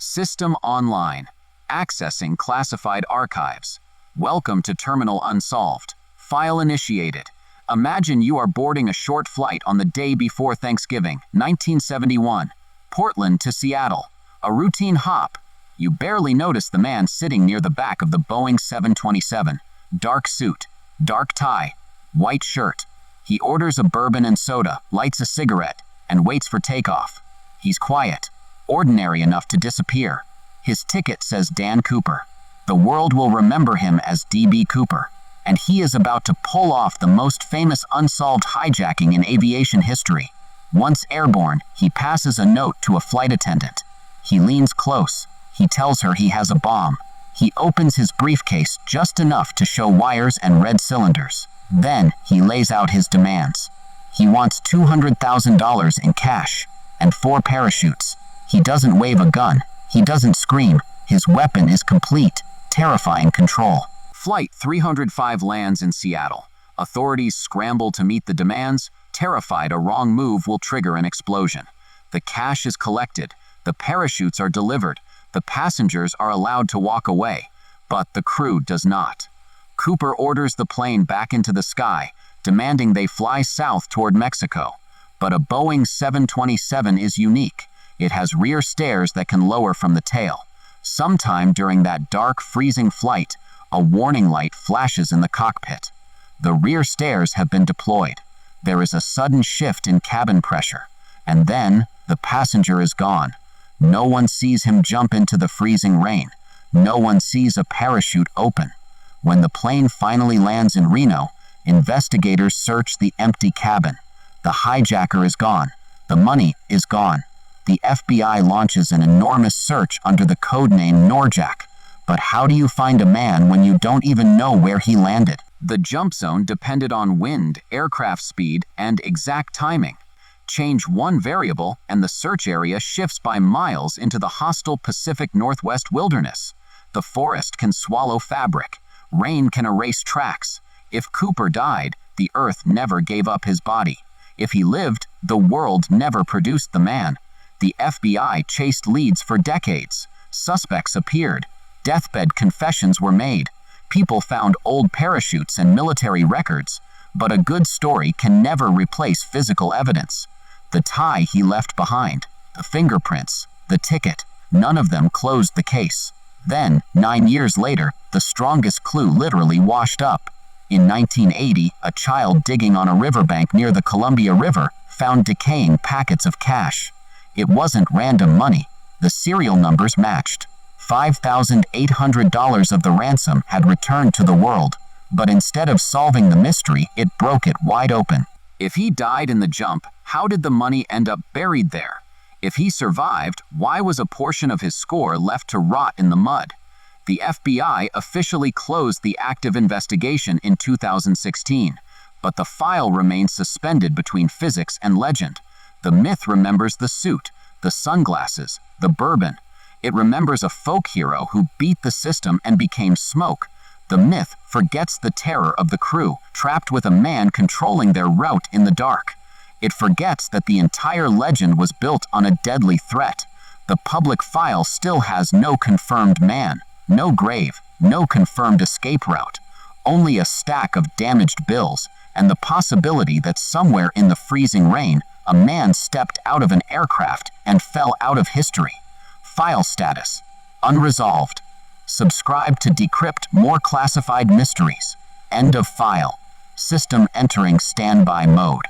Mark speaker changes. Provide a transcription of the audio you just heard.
Speaker 1: System online. Accessing classified archives. Welcome to Terminal Unsolved. File initiated. Imagine you are boarding a short flight on the day before Thanksgiving, 1971. Portland to Seattle. A routine hop. You barely notice the man sitting near the back of the Boeing 727. Dark suit, dark tie, white shirt. He orders a bourbon and soda, lights a cigarette, and waits for takeoff. He's quiet, ordinary enough to disappear. His ticket says Dan Cooper. The world will remember him as D.B. Cooper, and he is about to pull off the most famous unsolved hijacking in aviation history. Once airborne, he passes a note to a flight attendant. He leans close. He tells her he has a bomb. He opens his briefcase just enough to show wires and red cylinders. Then he lays out his demands. He wants $200,000 in cash and 4 parachutes. He doesn't wave a gun. He doesn't scream. His weapon is complete, terrifying control. Flight 305 lands in Seattle. Authorities scramble to meet the demands, terrified a wrong move will trigger an explosion. The cash is collected. The parachutes are delivered. The passengers are allowed to walk away, but the crew does not. Cooper orders the plane back into the sky, demanding they fly south toward Mexico. But a Boeing 727 is unique. It has rear stairs that can lower from the tail. Sometime during that dark, freezing flight, a warning light flashes in the cockpit. The rear stairs have been deployed. There is a sudden shift in cabin pressure, and then the passenger is gone. No one sees him jump into the freezing rain. No one sees a parachute open. When the plane finally lands in Reno, investigators search the empty cabin. The hijacker is gone. The money is gone. The FBI launches an enormous search under the codename NORJAK. But how do you find a man when you don't even know where he landed? The jump zone depended on wind, aircraft speed, and exact timing. Change one variable and the search area shifts by miles into the hostile Pacific Northwest wilderness. The forest can swallow fabric. Rain can erase tracks. If Cooper died, the earth never gave up his body. If he lived, the world never produced the man. The FBI chased leads for decades. Suspects appeared. Deathbed confessions were made. People found old parachutes and military records. But a good story can never replace physical evidence. The tie he left behind, the fingerprints, the ticket, none of them closed the case. Then, 9 years later, the strongest clue literally washed up. In 1980, a child digging on a riverbank near the Columbia River found decaying packets of cash. It wasn't random money. The serial numbers matched. $5,800 of the ransom had returned to the world. But instead of solving the mystery, it broke it wide open. If he died in the jump, how did the money end up buried there? If he survived, why was a portion of his score left to rot in the mud? The FBI officially closed the active investigation in 2016, but the file remains suspended between physics and legend. The myth remembers the suit, the sunglasses, the bourbon. It remembers a folk hero who beat the system and became smoke. The myth forgets the terror of the crew, trapped with a man controlling their route in the dark. It forgets that the entire legend was built on a deadly threat. The public file still has no confirmed man, no grave, no confirmed escape route, only a stack of damaged bills, and the possibility that somewhere in the freezing rain, a man stepped out of an aircraft and fell out of history. File status: unresolved. Subscribe to decrypt more classified mysteries. End of file. System entering standby mode.